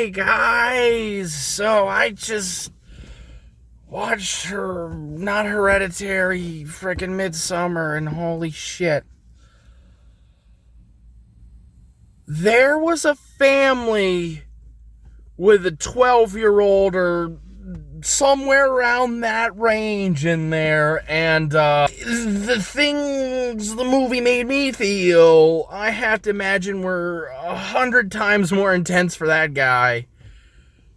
Hey guys, so I just watched not Hereditary, freaking Midsommar, and holy shit. There was a family with a 12-year-old or somewhere around that range in there, and the things the movie made me feel, I have to imagine, were 100 times more intense for that guy,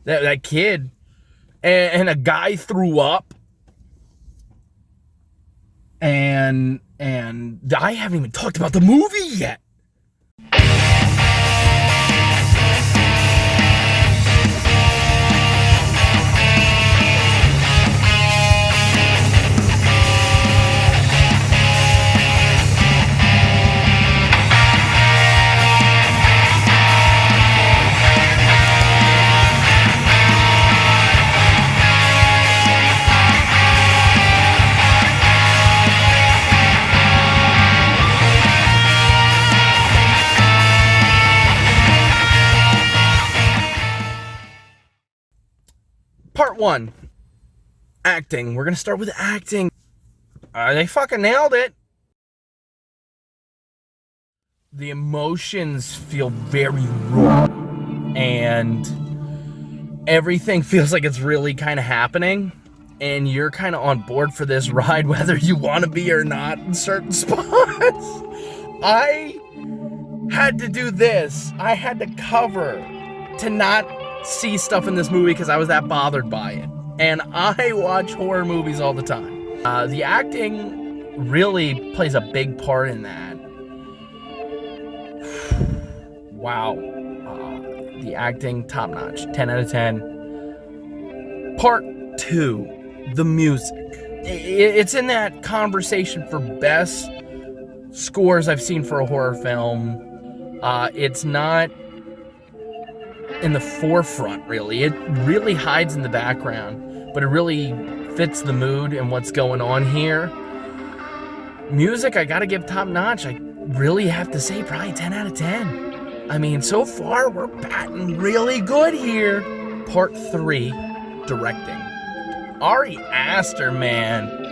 that kid, and a guy threw up, and I haven't even talked about the movie yet. Part 1, acting. We're gonna start with acting. They fucking nailed it. The emotions feel very raw, and everything feels like it's really kind of happening, and you're kind of on board for this ride whether you want to be or not in certain spots. I had to do this. I had to cover to not see stuff in this movie because I was that bothered by it. And I watch horror movies all the time. The acting really plays a big part in that. Wow. The acting, top notch. 10 out of 10. Part 2, the music. It's in that conversation for best scores I've seen for a horror film. It's not in the forefront, really. It really hides in the background, but it really fits the mood and what's going on here. Music, I gotta give top notch. I really have to say probably 10 out of 10. I mean, so far we're batting really good here. Part 3, directing. Ari Aster, man.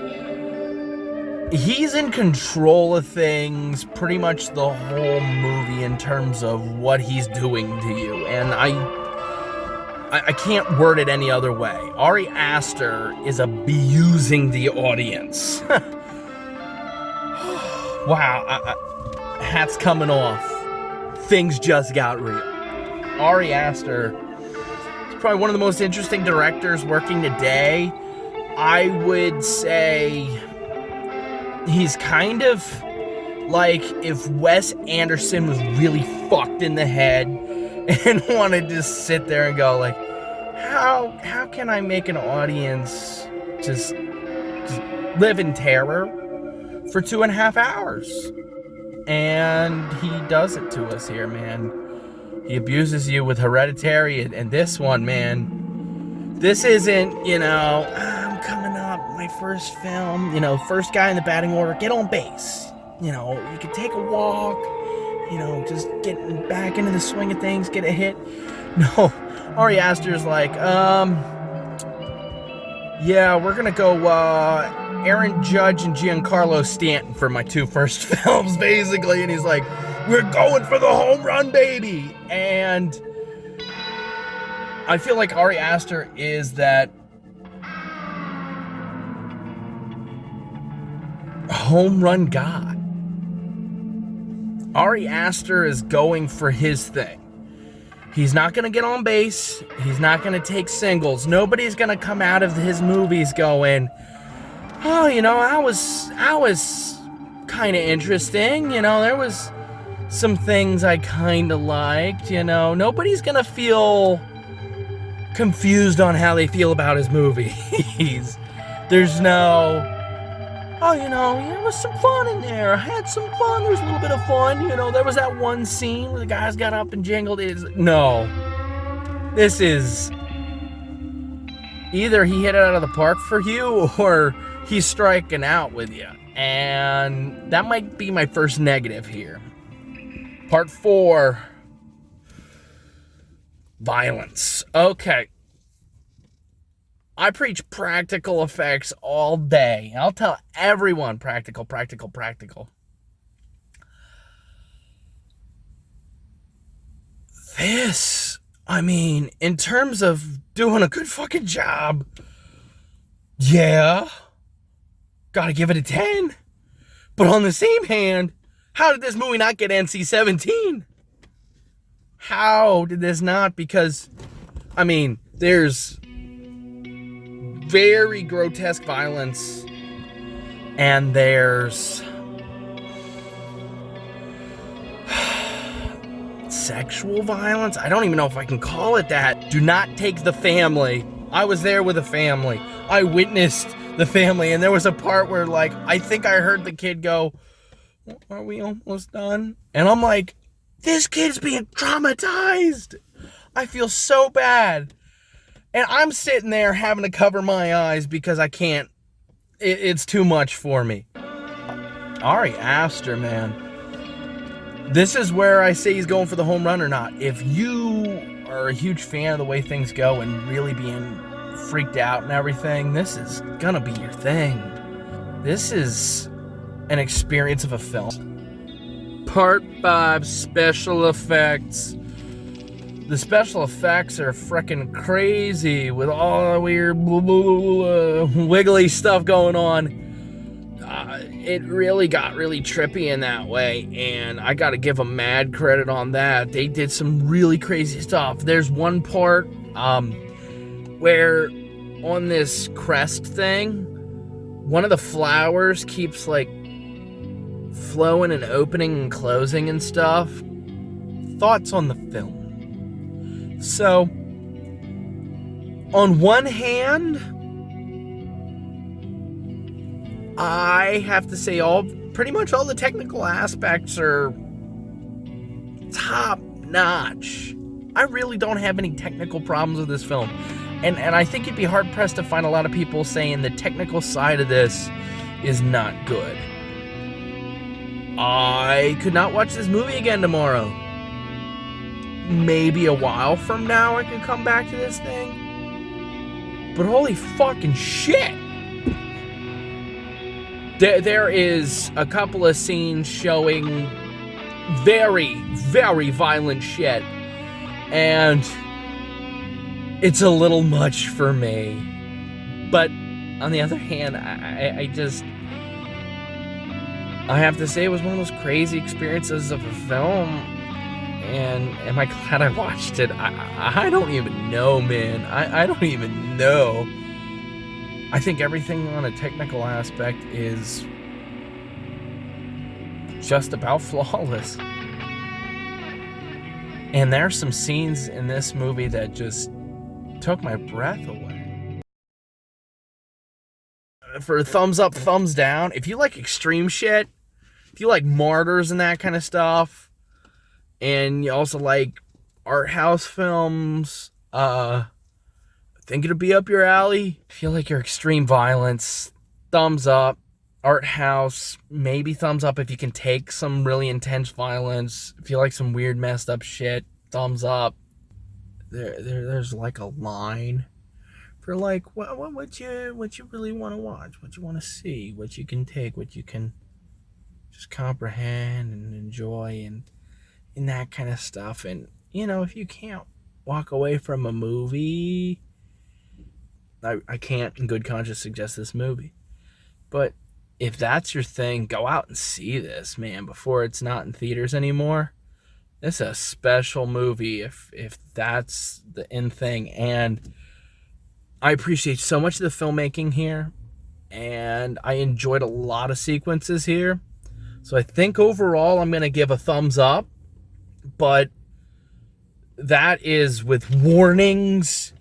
He's in control of things pretty much the whole movie in terms of what he's doing to you. And I can't word it any other way. Ari Aster is abusing the audience. Wow, hat's coming off. Things just got real. Ari Aster is probably one of the most interesting directors working today. I would say he's kind of like if Wes Anderson was really fucked in the head and wanted to sit there and go like, how can I make an audience just live in terror for 2.5 hours? And he does it to us here, man. He abuses you with Hereditary, and this one, man, this isn't, I'm coming up, my first film, first guy in the batting order, get on base. You could take a walk, just getting back into the swing of things, get a hit. No, Ari Aster's like, yeah, we're gonna go, Aaron Judge and Giancarlo Stanton for my 2 first films, basically. And he's like, we're going for the home run, baby. And I feel like Ari Aster is that home run god. Ari Aster is going for his thing. He's not going to get on base. He's not going to take singles. Nobody's going to come out of his movies going, oh, I was kind of interesting. There was some things I kind of liked. Nobody's going to feel confused on how they feel about his movies. There's no, oh, there was some fun in there. I had some fun. There was a little bit of fun. There was that one scene where the guys got up and jingled. No. This is either he hit it out of the park for you or he's striking out with you. And that might be my first negative here. Part 4. Violence. Okay. I preach practical effects all day. I'll tell everyone practical, practical, practical. This, I mean, in terms of doing a good fucking job, yeah, gotta give it a 10. But on the same hand, how did this movie not get NC-17? How did this not? Because, I mean, there's very grotesque violence, and there's sexual violence. I don't even know if I can call it that. Do not take the family. I was there with a family. I witnessed the family, and there was a part where, like, I think I heard the kid go, "Are we almost done?" And I'm like, this kid's being traumatized. I feel so bad. And I'm sitting there having to cover my eyes because I can't. It's too much for me. Ari Aster, man. This is where I say he's going for the home run or not. If you are a huge fan of the way things go and really being freaked out and everything, this is gonna be your thing. This is an experience of a film. Part 5, special effects. The special effects are freaking crazy with all the weird wiggly stuff going on. It really got really trippy in that way, and I gotta give them mad credit on that. They did some really crazy stuff. There's one part where on this crest thing, one of the flowers keeps like flowing and opening and closing and stuff. Thoughts on the film? So, on one hand, I have to say pretty much all the technical aspects are top notch. I really don't have any technical problems with this film. And I think you'd be hard pressed to find a lot of people saying the technical side of this is not good. I could not watch this movie again tomorrow. Maybe a while from now I could come back to this thing. But holy fucking shit! There is a couple of scenes showing very, very violent shit. And it's a little much for me. But on the other hand, I have to say it was one of those crazy experiences of a film. And am I glad I watched it? I don't even know, man. I don't even know. I think everything on a technical aspect is just about flawless. And there's some scenes in this movie that just took my breath away. For a thumbs up, thumbs down, if you like extreme shit, if you like martyrs and that kind of stuff, and you also like art house films, I think it'll be up your alley. If you like your extreme violence, thumbs up. Art house, maybe thumbs up if you can take some really intense violence. If you like some weird messed up shit, thumbs up. There's like a line for like what you really want to watch, what you want to see, what you can take, what you can just comprehend and enjoy, and that kind of stuff. And you know, if you can't walk away from a movie, I can't in good conscience suggest this movie. But if that's your thing, go out and see this, man, before it's not in theaters anymore. This is a special movie if that's the in thing. And I appreciate so much of the filmmaking here, and I enjoyed a lot of sequences here. So I think overall I'm going to give a thumbs up, but that is with warnings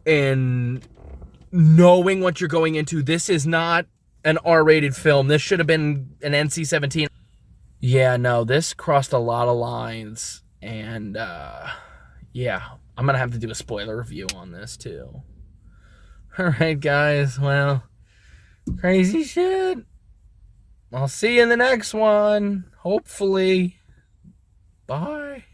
and knowing what you're going into. This is not an R-rated film. This should have been an NC-17. Yeah, no, this crossed a lot of lines. And, yeah, I'm going to have to do a spoiler review on this, too. Alright, guys, well, crazy shit. I'll see you in the next one. Hopefully. Bye.